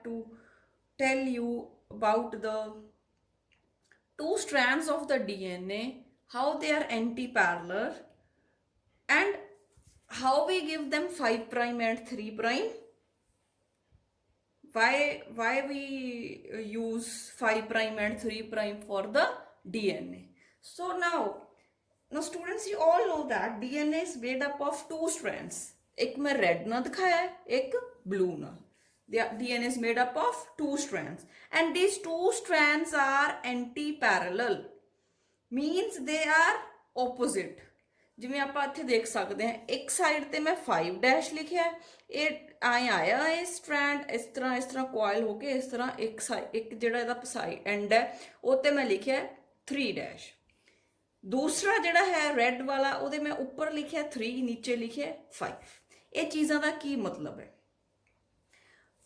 to tell you about the two strands of the DNA, how they are anti-parallel, and how we give them 5 prime and 3 prime. Why we use 5 prime and 3 prime for the DNA. So now students, you all know that DNA is made up of two strands. एक मैं red ना दिखाया है, एक blue ना. The DNA is made up of two strands, and these two strands are anti-parallel, means they are opposite. ਜਿਵੇਂ ਆਪਾਂ ਇੱਥੇ ਦੇਖ ਸਕਦੇ ਹਾਂ, ਇੱਕ ਸਾਈਡ ਤੇ ਮੈਂ 5 ਡੈਸ਼ ਲਿਖਿਆ, ਇਹ ਆਏ ਆਇਆ ਇਹ ਸਟ੍ਰੈਂਡ ਇਸ ਤਰ੍ਹਾਂ ਕੋਇਲ ਹੋ ਕੇ ਇਸ ਤਰ੍ਹਾਂ ਇੱਕ ਜਿਹੜਾ ਇਹਦਾ ਸਾਈਡ ਐਂਡ ਹੈ ਉਹ ਤੇ ਮੈਂ ਲਿਖਿਆ 3 ਡੈਸ਼. ਦੂਸਰਾ ਜਿਹੜਾ ਹੈ ਰੈੱਡ ਵਾਲਾ, ਉਹਦੇ ਮੈਂ ਉੱਪਰ ਲਿਖਿਆ 3, ਨੀਚੇ ਲਿਖਿਆ 5. ਇਹ ਚੀਜ਼ਾਂ ਦਾ ਕੀ ਮਤਲਬ ਹੈ?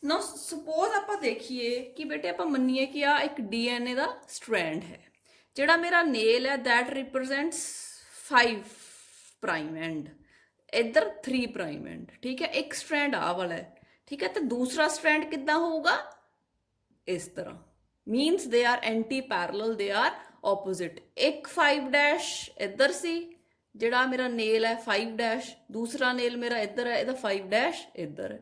ਨਾ ਸਪੋਜ਼ ਆਪਾਂ ਦੇਖੀਏ ਕਿ ਬੇਟੇ ਆਪਾਂ ਮੰਨੀਏ ਕਿ ਆ ਇੱਕ DNA ਦਾ ਸਟ੍ਰੈਂਡ ਹੈ, ਜਿਹੜਾ ਮੇਰਾ ਨੇਲ ਹੈ that represents 5 ਪ੍ਰਾਈਮ ਐਂਡ ਇੱਧਰ 3 ਪ੍ਰਾਈਮ ਐਂਡ. ਠੀਕ ਹੈ, ਇੱਕ ਸਟ੍ਰੈਂਡ ਆ ਵਾਲਾ ਹੈ. ਠੀਕ ਹੈ, ਤੇ ਦੂਸਰਾ ਸਟ੍ਰੈਂਡ ਕਿੱਦਾਂ ਹੋਊਗਾ? ਇਸ ਤਰ੍ਹਾਂ. Means they are anti parallel, they are opposite. ਇੱਕ 5 ਡੈਸ਼ ਇੱਧਰ ਸੀ, ਜਿਹੜਾ ਮੇਰਾ ਨੇਲ ਹੈ 5 ਡੈਸ਼, ਦੂਸਰਾ ਨੇਲ ਮੇਰਾ ਇੱਧਰ ਹੈ, ਇਹਦਾ 5 ਡੈਸ਼ ਇੱਧਰ ਹੈ.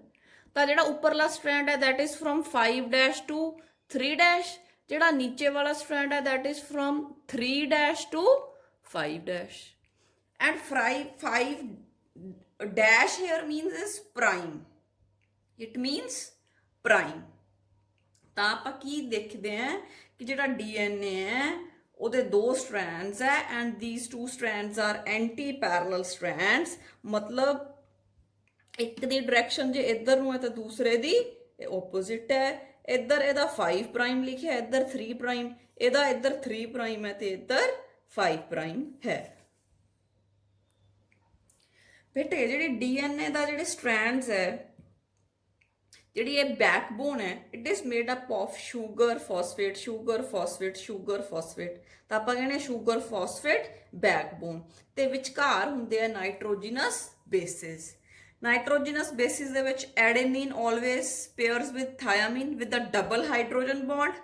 ਤਾਂ ਜਿਹੜਾ ਉੱਪਰਲਾ ਸਟ੍ਰੈਂਡ ਹੈ that is from 5 dash to 3 dash, ਜਿਹੜਾ ਨੀਚੇ ਵਾਲਾ ਸਟ੍ਰੈਂਡ ਹੈ that is from 3 dash to 5 dash. And 5 dash here means is prime. It means prime. ਤਾਂ ਆਪਾਂ ਕੀ ਦੇਖਦੇ ਹਾਂ ਕਿ ਜਿਹੜਾ DNA ਹੈ ਉਹਦੇ ਦੋ ਸਟ੍ਰੈਂਡਸ ਹੈ and these two strands are anti-parallel strands. ਮਤਲਬ ਇੱਕ ਦੀ ਡਾਇਰੈਕਸ਼ਨ ਜੇ ਇੱਧਰ ਨੂੰ ਹੈ ਤਾਂ ਦੂਸਰੇ ਦੀ opposite ਹੈ. ਇੱਧਰ ਇਹਦਾ 5 ਪ੍ਰਾਈਮ ਲਿਖਿਆ, ਇੱਧਰ 3 ਪ੍ਰਾਈਮ, ਇਹਦਾ ਇੱਧਰ 3 ਪ੍ਰਾਈਮ ਹੈ ਤੇ ਇੱਧਰ 5 ਪ੍ਰਾਈਮ ਹੈ. ਬੇਟੇ ਜਿਹੜੀ DNA ਦਾ ਜਿਹੜੇ ਸਟ੍ਰੈਂਡਸ ਹੈ, ਜਿਹੜੀ ਇਹ ਬੈਕਬੋਨ ਹੈ, it is made up of sugar phosphate, sugar phosphate, sugar phosphate. ਤਾਂ ਆਪਾਂ ਕਹਿੰਦੇ ਸ਼ੂਗਰ ਫਾਸਫੇਟ ਬੈਕਬੋਨ, ਤੇ ਵਿਚਕਾਰ ਹੁੰਦੇ ਆ ਨਾਈਟ੍ਰੋਜਨਸ ਬੇਸਿਸ. ਨਾਈਟ੍ਰੋਜਨਸ ਬੇਸਿਸ ਦੇ ਵਿੱਚ ਐਡੇਨੀਨ always pairs with thiamine with a double hydrogen bond.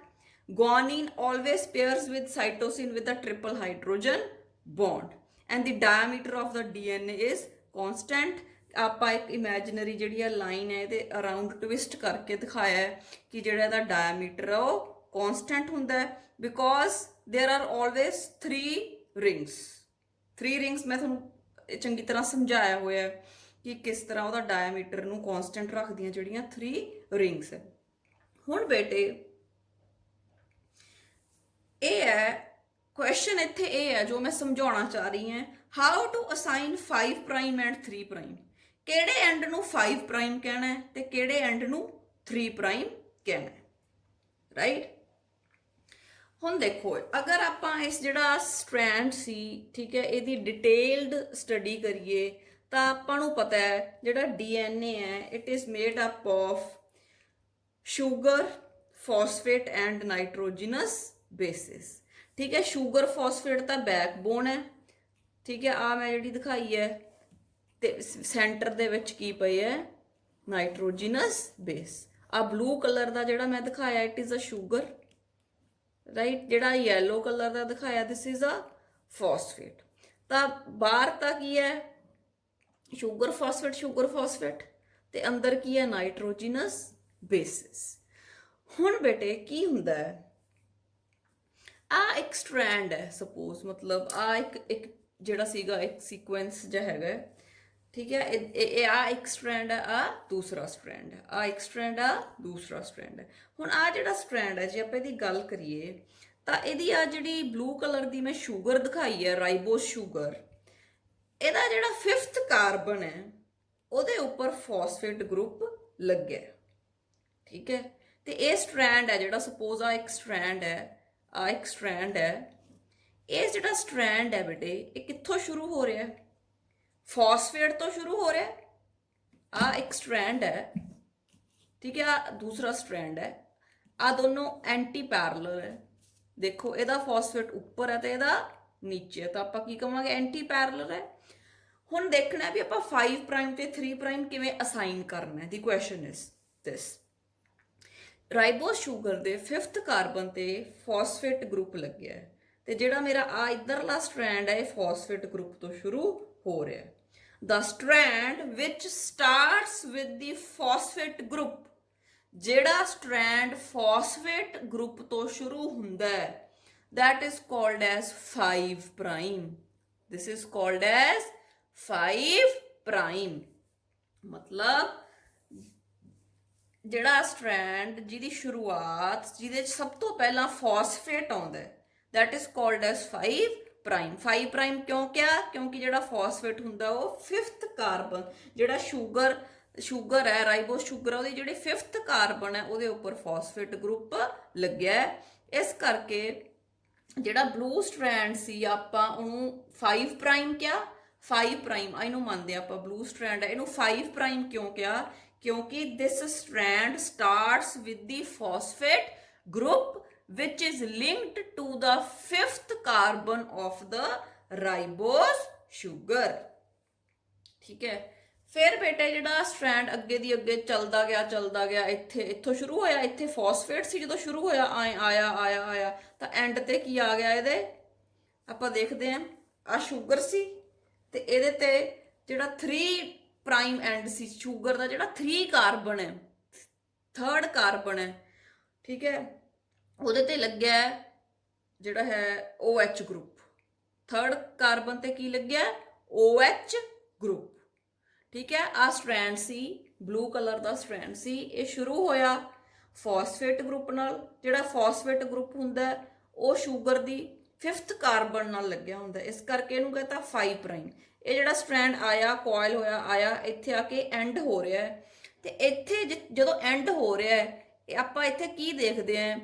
Guanine always pairs with cytosine with a triple hydrogen bond. And the diameter of the DNA is constant. ਆਪਾਂ ਇੱਕ ਇਮੈਜਨਰੀ ਜਿਹੜੀ ਆ line ਹੈ ਇਹਦੇ around twist ਕਰਕੇ ਦਿਖਾਇਆ ਹੈ ਕਿ ਜਿਹੜਾ ਇਹਦਾ ਡਾਇਆਮੀਟਰ ਆ ਉਹ ਕੌਨਸਟੈਂਟ ਹੁੰਦਾ ਹੈ, ਬਿਕੋਜ਼ ਦੇਰ ਆਰ ਆਲਵੇਜ਼ 3 ਰਿੰਗਸ. 3 ਰਿੰਗਸ ਮੈਂ ਤੁਹਾਨੂੰ ਚੰਗੀ ਤਰ੍ਹਾਂ ਸਮਝਾਇਆ ਹੋਇਆ ਕਿ ਕਿਸ ਤਰ੍ਹਾਂ ਉਹਦਾ ਡਾਇਆਮੀਟਰ ਨੂੰ ਕੌਨਸਟੈਂਟ ਰੱਖਦੀਆਂ ਜਿਹੜੀਆਂ 3 ਰਿੰਗਸ ਹੈ. ਹੁਣ ਬੇਟੇ ਇਹ ਹੈ ਕੁਐਸਚਨ, ਇੱਥੇ ਇਹ ਹੈ ਜੋ ਮੈਂ ਸਮਝਾਉਣਾ ਚਾਹ ਰਹੀ ਹਾਂ, how to assign 5 prime and 3 prime. ਕਿਹੜੇ ਐਂਡ ਨੂੰ 5 ਪ੍ਰਾਈਮ ਕਹਿਣਾ ਹੈ ਤੇ ਕਿਹੜੇ ਐਂਡ ਨੂੰ 3 ਪ੍ਰਾਈਮ ਕਹਿਣਾ ਹੈ, ਰਾਈਟ? ਹੁਣ ਦੇਖੋ, ਅਗਰ ਆਪਾਂ ਇਸ ਜਿਹੜਾ ਸਟ੍ਰੈਂਡ ਸੀ, ਠੀਕ ਹੈ, ਇਹਦੀ ਡਿਟੇਲਡ ਸਟੱਡੀ ਕਰੀਏ ਤਾਂ ਆਪਾਂ ਨੂੰ ਪਤਾ ਹੈ ਜਿਹੜਾ DNA ਹੈ it is made up of sugar phosphate and nitrogenous bases. ਠੀਕ ਹੈ, ਸ਼ੂਗਰ ਫਾਸਫੇਟ ਤਾਂ ਬੈਕਬੋਨ ਹੈ. ਠੀਕ ਹੈ, ਆ ਮੈਂ ਜਿਹੜੀ ਦਿਖਾਈ ਹੈ ਤੇ ਸੈਂਟਰ ਦੇ ਵਿੱਚ ਕੀ ਪਈ ਹੈ? Nitrogenous base. ਆ ਬਲੂ ਕਲਰ ਦਾ ਜਿਹੜਾ ਮੈਂ ਦਿਖਾਇਆ it is a sugar, right? ਜਿਹੜਾ ਯੈਲੋ ਕਲਰ ਦਾ ਦਿਖਾਇਆ ਦਿਸ ਇਜ਼ ਅ ਫਾਸਫੇਟ. ਤਾਂ ਬਾਹਰ ਤਾਂ ਕੀ ਹੈ? ਸ਼ੂਗਰ ਫਾਸਫੇਟ, ਤੇ ਅੰਦਰ ਕੀ ਹੈ? Nitrogenous basis. ਹੁਣ ਬੇਟੇ ਕੀ ਹੁੰਦਾ ਹੈ, ਆ ਇੱਕ ਸਟ੍ਰੈਂਡ ਹੈ ਸਪੋਜ਼, ਮਤਲਬ ਆ ਇੱਕ ਜਿਹੜਾ ਸੀਗਾ ਇੱਕ ਸੀਕੁਐਂਸ ਜਿਹਾ ਹੈਗਾ, ਠੀਕ ਹੈ, ਇਹ ਆ ਇੱਕ ਸਟ੍ਰੈਂਡ ਹੈ, ਆ ਦੂਸਰਾ ਸਟ੍ਰੈਂਡ ਹੈ, ਆ ਇੱਕ ਸਟ੍ਰੈਂਡ, ਆ ਦੂਸਰਾ ਸਟ੍ਰੈਂਡ ਹੈ. ਹੁਣ ਆ ਜਿਹੜਾ ਸਟ੍ਰੈਂਡ ਹੈ ਜੇ ਆਪਾਂ ਇਹਦੀ ਗੱਲ ਕਰੀਏ ਤਾਂ ਇਹਦੀ ਆ ਜਿਹੜੀ ਬਲੂ ਕਲਰ ਦੀ ਮੈਂ ਸ਼ੂਗਰ ਦਿਖਾਈ ਹੈ, ਰਾਈਬੋਸ ਸ਼ੂਗਰ, ਇਹਦਾ ਜਿਹੜਾ 5th ਕਾਰਬਨ ਹੈ ਉਹਦੇ ਉੱਪਰ ਫਾਸਫੇਟ ਗਰੁੱਪ ਲੱਗਿਆ. ਠੀਕ ਹੈ, ਤੇ ਇਹ ਸਟ੍ਰੈਂਡ ਹੈ ਜਿਹੜਾ ਸਪੋਜ਼ ਆ ਇੱਕ ਸਟ੍ਰੈਂਡ ਹੈ, ਆ ਇੱਕ ਸਟ੍ਰੈਂਡ ਹੈ. ਇਹ ਜਿਹੜਾ ਸਟ੍ਰੈਂਡ ਹੈ ਬੇਟੇ ਇਹ ਕਿੱਥੋਂ ਸ਼ੁਰੂ ਹੋ ਰਿਹਾ? ਫਾਸਫੇਟ ਤੋਂ ਸ਼ੁਰੂ ਹੋ ਰਿਹਾ. ਆ ਇੱਕ ਸਟ੍ਰੈਂਡ ਹੈ, ਠੀਕ ਹੈ, ਆ ਦੂਸਰਾ ਸਟ੍ਰੈਂਡ ਹੈ. ਆ ਦੋਨੋਂ ਐਂਟੀ ਪੈਰਲਲ ਹੈ. ਦੇਖੋ, ਇਹਦਾ ਫਾਸਫੇਟ ਉੱਪਰ ਹੈ ਤੇ ਇਹਦਾ ਨੀਚੇ, ਤਾਂ ਆਪਾਂ ਕੀ ਕਵਾਂਗੇ? ਐਂਟੀ ਪੈਰਲਲ ਹੈ. ਹੁਣ ਦੇਖਣਾ ਵੀ ਆਪਾਂ 5 ਪ੍ਰਾਈਮ ਤੇ 3 ਪ੍ਰਾਈਮ ਕਿਵੇਂ ਅਸਾਈਨ ਕਰਨਾ ਹੈ. ਦੀ ਕੁਐਸਚਨ ਇਜ਼ ਦਿਸ. ਰਾਈਬੋਸ ਸ਼ੂਗਰ ਦੇ 5th ਕਾਰਬਨ ਤੇ ਫਾਸਫੇਟ ਗਰੁੱਪ ਲੱਗਿਆ ਹੈ ਤੇ ਜਿਹੜਾ ਮੇਰਾ ਆ ਇਧਰਲਾ ਸਟ੍ਰੈਂਡ ਹੈ ਇਹ ਫਾਸਫੇਟ ਗਰੁੱਪ ਤੋਂ ਸ਼ੁਰੂ ਹੋ ਰਿਹਾ ਹੈ। The strand which starts with the phosphate group, ਜਿਹੜਾ ਸਟ੍ਰੈਂਡ ਫਾਸਫੇਟ ਗਰੁੱਪ ਤੋਂ ਸ਼ੁਰੂ ਹੁੰਦਾ ਹੈ, that is called as 5 prime. This is called as 5 prime. ਮਤਲਬ ਜਿਹੜਾ ਸਟ੍ਰੈਂਡ ਜਿਹਦੀ ਸ਼ੁਰੂਆਤ ਜਿਹਦੇ ਸਭ ਤੋਂ ਪਹਿਲਾਂ ਫਾਸਫੇਟ ਆਉਂਦਾ ਹੈ, that is called as 5 prime. 5 prime ਕਿਉਂ ਕਿਹਾ? ਕਿਉਂਕਿ ਜਿਹੜਾ ਫਾਸਫੇਟ ਹੁੰਦਾ ਉਹ 5th ਕਾਰਬਨ, ਜਿਹੜਾ ਸ਼ੂਗਰ ਹੈ ਰਾਈਬੋਸ ਸ਼ੂਗਰ, ਉਹਦੀ ਜਿਹੜੀ 5th ਕਾਰਬਨ ਹੈ ਉਹਦੇ ਉੱਪਰ ਫਾਸਫੇਟ ਗਰੁੱਪ ਲੱਗਿਆ ਹੈ। ਇਸ ਕਰਕੇ ਜਿਹੜਾ ਬਲੂ ਸਟ੍ਰੈਂਡ ਸੀ ਆਪਾਂ ਉਹਨੂੰ 5 ਪ੍ਰਾਈਮ ਕਿਹਾ। 5 ਪ੍ਰਾਈਮ ਇਹਨੂੰ ਮੰਨਦੇ ਆਪਾਂ ਬਲੂ ਸਟ੍ਰੈਂਡ ਹੈ, ਇਹਨੂੰ 5 ਪ੍ਰਾਈਮ ਕਿਉਂ ਕਿਹਾ? ਕਿਉਂਕਿ this strand starts with the phosphate group which is linked to the 5th carbon of the ribose sugar। ठीक है, फिर बेटे ਜਿਹੜਾ ਸਟ੍ਰੈਂਡ ਅੱਗੇ ਦੀ ਅੱਗੇ ਚੱਲਦਾ ਗਿਆ ਇੱਥੋਂ ਸ਼ੁਰੂ ਹੋਇਆ, ਇੱਥੇ ਫਾਸਫੇਟ ਸੀ ਜਦੋਂ ਸ਼ੁਰੂ ਹੋਇਆ ਆਇਆ ਤਾਂ ਐਂਡ ਤੇ ਕੀ ਆ ਗਿਆ ਇਹਦੇ? ਆਪਾਂ ਦੇਖਦੇ ਆਂ ਆ ਸ਼ੂਗਰ ਸੀ ਤੇ ਇਹਦੇ ਤੇ ਜਿਹੜਾ 3 ਪ੍ਰਾਈਮ ਐਂਡ ਸੀ ਸ਼ੂਗਰ ਦਾ, ਜਿਹੜਾ 3 ਕਾਰਬਨ ਹੈ, 3rd ਕਾਰਬਨ ਹੈ, ਠੀਕ ਹੈ, ਉਹਦੇ ਤੇ ਲੱਗਿਆ ਜਿਹੜਾ ਹੈ OH ਗਰੁੱਪ। 3rd ਕਾਰਬਨ ਤੇ ਕੀ ਲੱਗਿਆ? OH group. ਠੀਕ ਹੈ, ਆ ਸਟ੍ਰੈਂਡ ਸੀ ਬਲੂ ਕਲਰ ਦਾ ਸਟ੍ਰੈਂਡ ਸੀ, ਇਹ ਸ਼ੁਰੂ ਹੋਇਆ ਫਾਸਫੇਟ ਗਰੁੱਪ ਨਾਲ। ਜਿਹੜਾ ਫਾਸਫੇਟ ਗਰੁੱਪ ਹੁੰਦਾ ਉਹ ਸ਼ੂਗਰ ਦੀ 5th ਕਾਰਬਨ ਨਾਲ ਲੱਗਿਆ ਹੁੰਦਾ, ਇਸ ਕਰਕੇ ਇਹਨੂੰ ਕਹਿੰਦਾ 5 ਪ੍ਰਾਈਮ। ਇਹ ਜਿਹੜਾ ਸਟ੍ਰੈਂਡ ਆਇਆ ਕੋਇਲ ਹੋਇਆ ਇੱਥੇ ਆ ਕੇ ਐਂਡ ਹੋ ਰਿਹਾ ਹੈ ਤੇ ਇੱਥੇ ਜਦੋਂ ਐਂਡ ਹੋ ਰਿਹਾ ਹੈ ਆਪਾਂ ਇੱਥੇ ਕੀ ਦੇਖਦੇ ਆਂ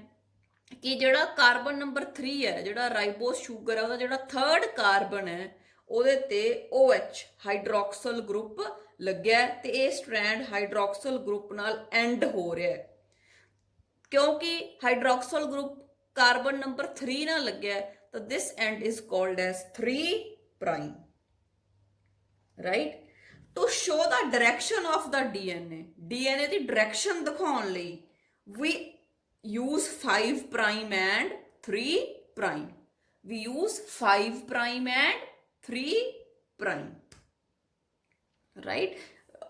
ਕਿ ਜਿਹੜਾ ਕਾਰਬਨ ਨੰਬਰ 3 ਹੈ, ਜਿਹੜਾ ਰਾਈਬੋਸ ਸ਼ੂਗਰ ਹੈ, ਉਹਦਾ ਜਿਹੜਾ 3rd ਕਾਰਬਨ ਹੈ ਉਹਦੇ ਤੇ OH ਹਾਈਡਰੋਕਸਲ ਗਰੁੱਪ ਲੱਗਿਆ ਤੇ ਇਹ ਸਟ੍ਰੈਂਡ ਹਾਈਡਰੋਕਸਲ ਗਰੁੱਪ ਨਾਲ ਐਂਡ ਹੋ ਰਿਹਾ ਹੈ। ਕਿਉਂਕਿ ਹਾਈਡਰੋਕਸਲ ਗਰੁੱਪ ਕਾਰਬਨ ਨੰਬਰ 3 ਨਾਲ ਲੱਗਿਆ ਤਾਂ this end is called as 3 prime. Right, to show the direction of the DNA ਦੀ ਡਾਇਰੈਕਸ਼ਨ ਦਿਖਾਉਣ ਲਈ ਵੀ use 5 prime and 3 prime. We use 5 prime and 3 prime. Right?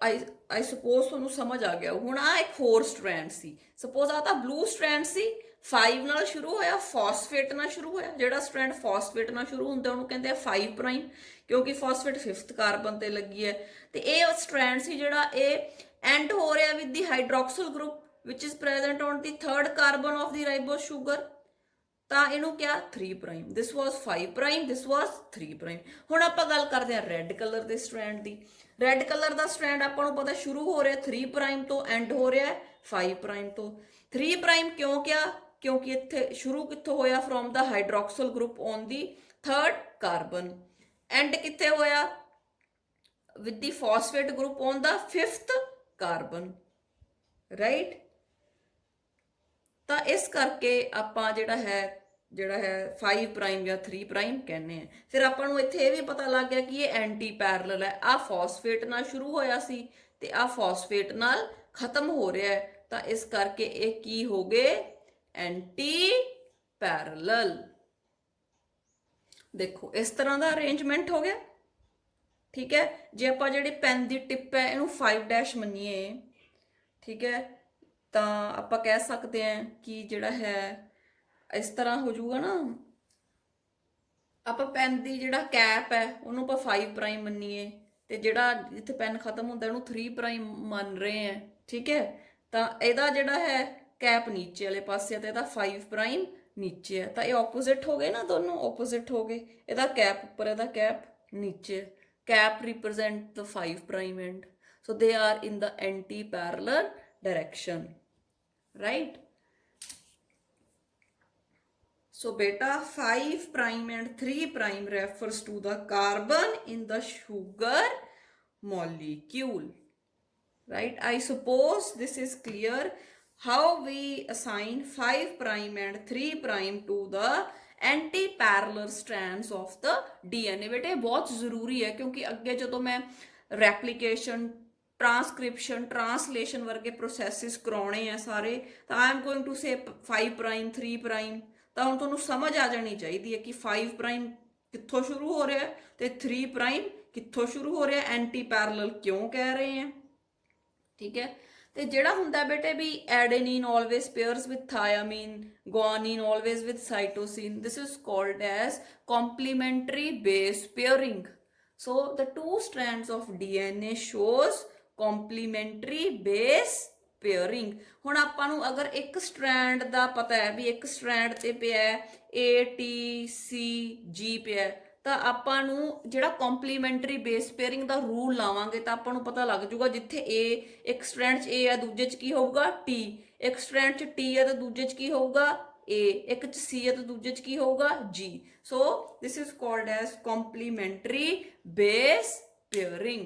I suppose ਤੁਹਾਨੂੰ ਸਮਝ ਆ ਗਿਆ। ਹੁਣ ਆ ਇੱਕ ਹੋਰ ਸਟ੍ਰੈਂਡ ਸੀ, ਸਪੋਜ਼ ਆ ਤਾਂ ਬਲੂ ਸਟ੍ਰੈਂਡ ਸੀ, 5 ਨਾਲ ਸ਼ੁਰੂ ਹੋਇਆ, ਫਾਸਫੇਟ ਨਾਲ ਸ਼ੁਰੂ ਹੋਇਆ। ਜਿਹੜਾ ਸਟ੍ਰੈਂਡ ਫਾਸਫੇਟ ਨਾਲ ਸ਼ੁਰੂ ਹੁੰਦਾ ਉਹਨੂੰ ਕਹਿੰਦੇ ਆ 5 ਪ੍ਰਾਈਮ, ਕਿਉਂਕਿ ਫਾਸਫੇਟ 5th ਕਾਰਬਨ ਤੇ ਲੱਗੀ ਹੈ। ਤੇ ਇਹ ਸਟ੍ਰੈਂਡ ਸੀ ਜਿਹੜਾ ਇਹ ਐਂਡ ਹੋ ਰਿਹਾ with the hydroxyl group which is present on the 3rd carbon of the ribose sugar, ਤਾਂ ਇਹਨੂੰ ਕਿਹਾ 3 prime. this was 5 prime, this was 3 prime. ਹੁਣ ਆਪਾਂ ਗੱਲ ਕਰਦੇ ਹਾਂ ਰੈੱਡ ਕਲਰ ਦੇ ਸਟ੍ਰੈਂਡ ਦੀ। ਰੈੱਡ ਕਲਰ ਦਾ ਸਟ੍ਰੈਂਡ ਆਪਾਂ ਨੂੰ ਪਤਾ ਸ਼ੁਰੂ ਹੋ ਰਿਹਾ 3 ਪ੍ਰਾਈਮ ਤੋਂ, ਐਂਡ ਹੋ ਰਿਹਾ 5 ਪ੍ਰਾਈਮ ਤੋਂ। 3 ਪ੍ਰਾਈਮ ਕਿਉਂ ਕਿਹਾ? ਕਿਉਂਕਿ ਇੱਥੇ ਸ਼ੁਰੂ ਕਿੱਥੋਂ ਹੋਇਆ? From the hydroxyl group on the 3rd carbon. And ਕਿੱਥੇ ਹੋਇਆ? With the phosphate group on the 5th carbon. Right, ਤਾਂ ਇਸ ਕਰਕੇ ਆਪਾਂ ਜਿਹੜਾ ਹੈ 5 ਪ੍ਰਾਈਮ ਜਾਂ 3 ਪ੍ਰਾਈਮ ਕਹਿੰਦੇ ਆ। ਫਿਰ ਆਪਾਂ ਨੂੰ ਇੱਥੇ ਇਹ ਵੀ ਪਤਾ ਲੱਗ ਗਿਆ ਕਿ ਇਹ ਐਂਟੀ ਪੈਰਲਲ ਹੈ। ਆ ਫਾਸਫੇਟ ਨਾਲ ਸ਼ੁਰੂ ਹੋਇਆ ਸੀ ਤੇ ਆ ਫਾਸਫੇਟ ਨਾਲ ਖਤਮ ਹੋ ਰਿਹਾ ਹੈ, ਤਾਂ ਇਸ ਕਰਕੇ ਇਹ ਕੀ ਹੋ ਗਏ? Anti parallel. ਦੇਖੋ ਇਸ ਤਰ੍ਹਾਂ ਦਾ ਅਰੇਂਜਮੈਂਟ ਹੋ ਗਿਆ। ਠੀਕ ਹੈ, ਜੇ ਆਪਾਂ ਜਿਹੜੀ ਪੈਨ ਦੀ ਟਿਪ ਹੈ ਇਹਨੂੰ 5' ਮੰਨੀਏ, ਠੀਕ ਹੈ, ਤਾਂ ਆਪਾਂ ਕਹਿ ਸਕਦੇ ਹਾਂ ਕਿ ਜਿਹੜਾ ਹੈ ਇਸ ਤਰ੍ਹਾਂ ਹੋ ਜਾਊਗਾ ਨਾ। ਆਪਾਂ ਪੈਨ ਦੀ ਜਿਹੜਾ ਕੈਪ ਹੈ ਉਹਨੂੰ ਆਪਾਂ 5 ਪ੍ਰਾਈਮ ਮੰਨੀਏ ਤੇ ਜਿਹੜਾ ਜਿੱਥੇ ਪੈਨ ਖਤਮ ਹੁੰਦਾ ਉਹਨੂੰ 3 ਪ੍ਰਾਈਮ ਮੰਨ ਰਹੇ ਹਾਂ। ਠੀਕ ਹੈ, ਤਾਂ ਇਹਦਾ ਜਿਹੜਾ ਹੈ ਕੈਪ ਨੀਚੇ ਵਾਲੇ ਪਾਸੇ ਤੇ ਇਹਦਾ 5 ਪ੍ਰਾਈਮ ਨੀਚੇ ਹੈ, ਤਾਂ ਇਹ ਆਪੋਜ਼ਿਟ ਹੋ ਗਏ ਨਾ, ਦੋਨੋਂ ਆਪੋਜ਼ਿਟ ਹੋ ਗਏ। ਇਹਦਾ ਕੈਪ ਉੱਪਰ, ਇਹਦਾ ਕੈਪ ਨੀਚੇ। Cap represent the 5 prime end, so they are in the anti-parallel direction, right? So beta 5 prime and 3 prime refers to the carbon in the sugar molecule, right? I suppose this is clear how we assign 5 prime and 3 prime to the anti parallel strands of the DNA। ਬੇਟੇ ਬਹੁਤ ਜ਼ਰੂਰੀ ਹੈ, ਕਿਉਂਕਿ ਅੱਗੇ ਜਦੋਂ ਮੈਂ replication transcription translation ਵਰਗੇ processes ਕਰਾਉਣੇ ਆ ਸਾਰੇ, ਤਾਂ I am going to say 5 prime 3 prime, ਤਾਂ ਹੁਣ ਤੁਹਾਨੂੰ ਸਮਝ ਆ ਜਾਣੀ ਚਾਹੀਦੀ ਹੈ ਕਿ 5 ਪ੍ਰਾਈਮ ਕਿੱਥੋਂ ਸ਼ੁਰੂ ਹੋ ਰਿਹਾ ਤੇ 3 ਪ੍ਰਾਈਮ ਕਿੱਥੋਂ ਸ਼ੁਰੂ ਹੋ ਰਿਹਾ, ਐਂਟੀ ਪੈਰਲਲ ਕਿਉਂ ਕਹਿ ਰਹੇ ਆ। ਠੀਕ ਹੈ, ਤੇ ਜਿਹੜਾ ਹੁੰਦਾ ਬੇਟੇ ਵੀ adenine always pairs with thymine, guanine always with cytosine, this is called as complementary base pairing. So the two strands of DNA shows complementary base pairing। ਹੁਣ ਆਪਾਂ ਨੂੰ ਅਗਰ ਇੱਕ ਸਟ੍ਰੈਂਡ ਦਾ ਪਤਾ ਹੈ ਵੀ ਇੱਕ ਸਟ੍ਰੈਂਡ ਤੇ ਪਿਆ ATCG ਪਿਆ, ਤਾਂ ਆਪਾਂ ਨੂੰ ਜਿਹੜਾ ਕੰਪਲੀਮੈਂਟਰੀ ਬੇਸ ਪੇਅਰਿੰਗ ਦਾ ਰੂਲ ਲਾਵਾਂਗੇ ਤਾਂ ਆਪਾਂ ਨੂੰ ਪਤਾ ਲੱਗ ਜਾਊਗਾ ਜਿੱਥੇ ਇੱਕ ਸਟ੍ਰੈਂਡ 'ਚ A ਹੈ ਦੂਜੇ 'ਚ ਕੀ ਹੋਊਗਾ T, ਇੱਕ ਸਟ੍ਰੈਂਡ 'ਚ T ਹੈ ਤਾਂ ਦੂਜੇ 'ਚ ਕੀ ਹੋਊਗਾ A, ਇੱਕ 'ਚ C ਹੈ ਤਾਂ ਦੂਜੇ 'ਚ ਕੀ ਹੋਊਗਾ G। So this is called as complementary base pairing।